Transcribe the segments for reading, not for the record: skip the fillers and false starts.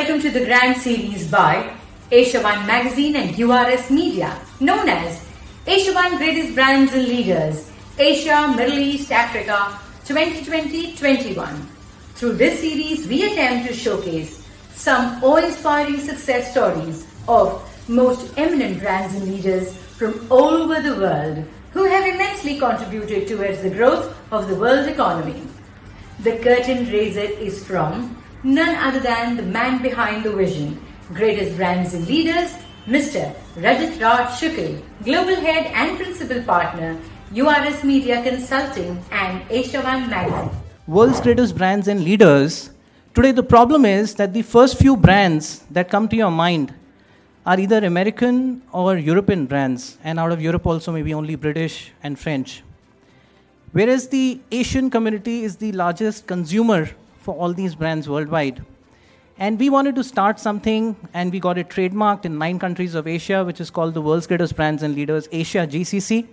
Welcome to the Grand Series by Asiaone Magazine and URS Media, known as Asiaone Greatest Brands and Leaders, Asia, Middle East, Africa 2020-21. Through this series, we attempt to showcase some awe-inspiring success stories of most eminent brands and leaders from all over the world who have immensely contributed towards the growth of the world economy. The curtain raiser is from none other than the man behind the vision, Greatest Brands and Leaders, Mr. Rajat Raj Shukl, Global Head and Principal Partner, URS Media Consulting and Asiaone Magazine. World's greatest brands and leaders. Today the problem is that the first few brands that come to your mind are either American or European brands, and out of Europe also maybe only British and French. Whereas the Asian community is the largest consumer for all these brands worldwide. And we wanted to start something, and we got it trademarked in 9 countries of Asia, which is called the World's Greatest Brands and Leaders, Asia GCC.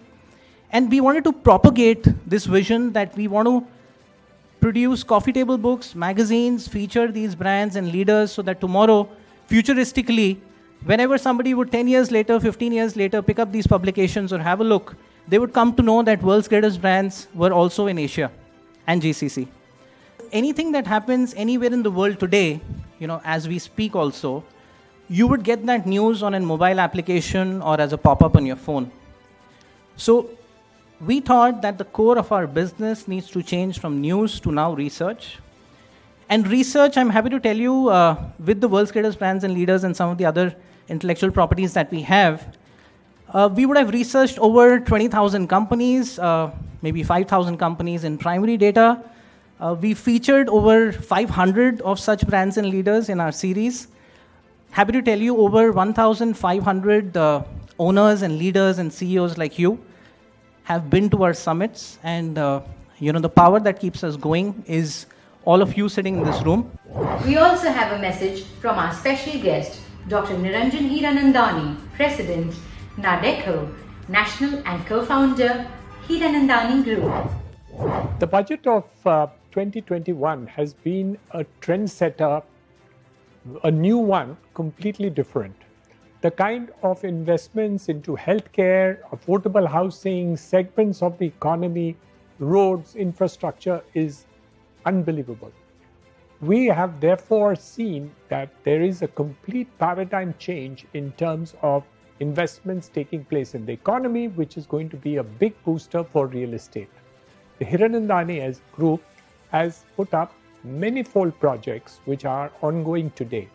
And we wanted to propagate this vision that we want to produce coffee table books, magazines, feature these brands and leaders so that tomorrow, futuristically, whenever somebody would 10 years later, 15 years later, pick up these publications or have a look, they would come to know that world's greatest brands were also in Asia and GCC. Anything that happens anywhere in the world today, as we speak also, you would get that news on a mobile application or as a pop-up on your phone. So we thought that the core of our business needs to change from news to now research. And research, I'm happy to tell you, with the world's greatest brands and leaders and some of the other intellectual properties that we have, we would have researched over 20,000 companies, maybe 5,000 companies in primary data. We featured over 500 of such brands and leaders in our series. Happy to tell you over 1,500 owners and leaders and CEOs like you have been to our summits. And the power that keeps us going is all of you sitting in this room. We also have a message from our special guest, Dr. Niranjan Hiranandani, President, Nadeco, National and Co-founder, Hiranandani Group. The budget of 2021 has been a trendsetter, a new one, completely different. The kind of investments into healthcare, affordable housing, segments of the economy, roads, infrastructure is unbelievable. We have therefore seen that there is a complete paradigm change in terms of investments taking place in the economy, which is going to be a big booster for real estate. The Hiranandani Group has put up manifold projects which are ongoing today.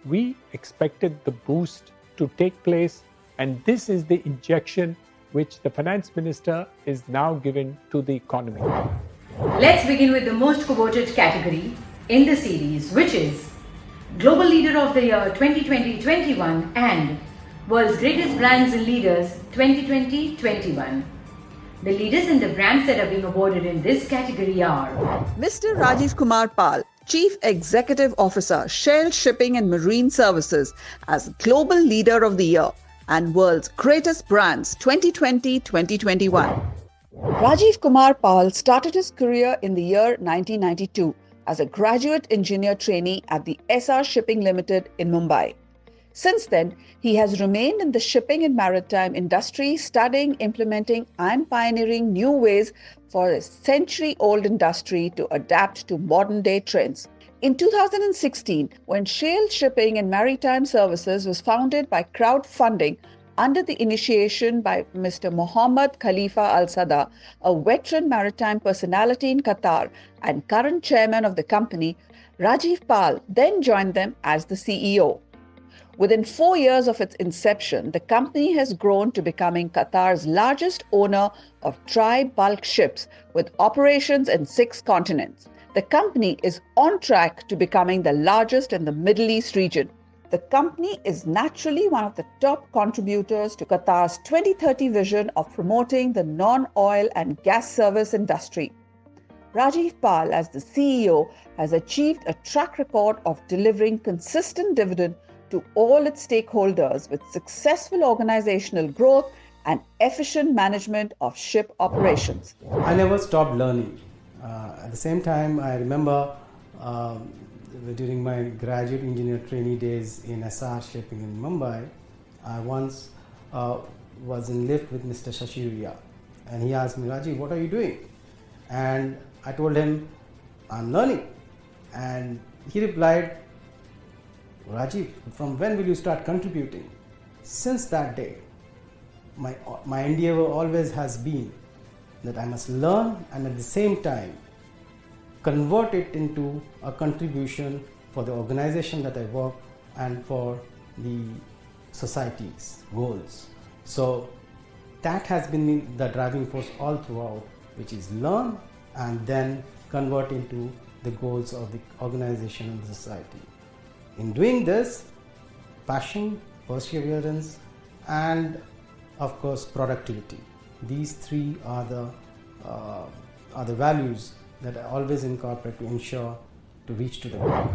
We expected the boost to take place, and this is the injection which the finance minister is now giving to the economy. Let's begin with the most coveted category in the series, which is Global Leader of the Year 2020-21 and World's Greatest Brands and Leaders 2020-21. The leaders and the brands that are being awarded in this category are Mr. Rajiv Kumar Pal, Chief Executive Officer, Shell Shipping and Marine Services as Global Leader of the Year and World's Greatest Brands 2020-2021. Rajiv Kumar Pal started his career in the year 1992 as a graduate engineer trainee at the SR Shipping Limited in Mumbai. Since then, he has remained in the shipping and maritime industry, studying, implementing, and pioneering new ways for a century-old industry to adapt to modern-day trends. In 2016, when Shell Shipping and Maritime Services was founded by crowdfunding under the initiation by Mr. Mohammed Khalifa Al Sada, a veteran maritime personality in Qatar and current chairman of the company, Rajiv Pal then joined them as the CEO. Within 4 years of its inception, the company has grown to becoming Qatar's largest owner of dry bulk ships with operations in 6 continents. The company is on track to becoming the largest in the Middle East region. The company is naturally one of the top contributors to Qatar's 2030 vision of promoting the non-oil and gas service industry. Rajiv Pal, as the CEO, has achieved a track record of delivering consistent dividend to all its stakeholders with successful organizational growth and efficient management of ship operations. I never stopped learning. At the same time, I remember during my graduate engineer trainee days in SR Shipping in Mumbai, I once was in lift with Mr. Shashiria, and he asked me, Rajiv, what are you doing? And I told him, I'm learning. And he replied, Rajiv, from when will you start contributing? Since that day, my endeavor always has been that I must learn and at the same time convert it into a contribution for the organization that I work and for the society's goals. So that has been the driving force all throughout, which is learn and then convert into the goals of the organization and the society. In doing this, passion, perseverance, and of course productivity. These three are the values that I always incorporate to ensure to reach to the goal.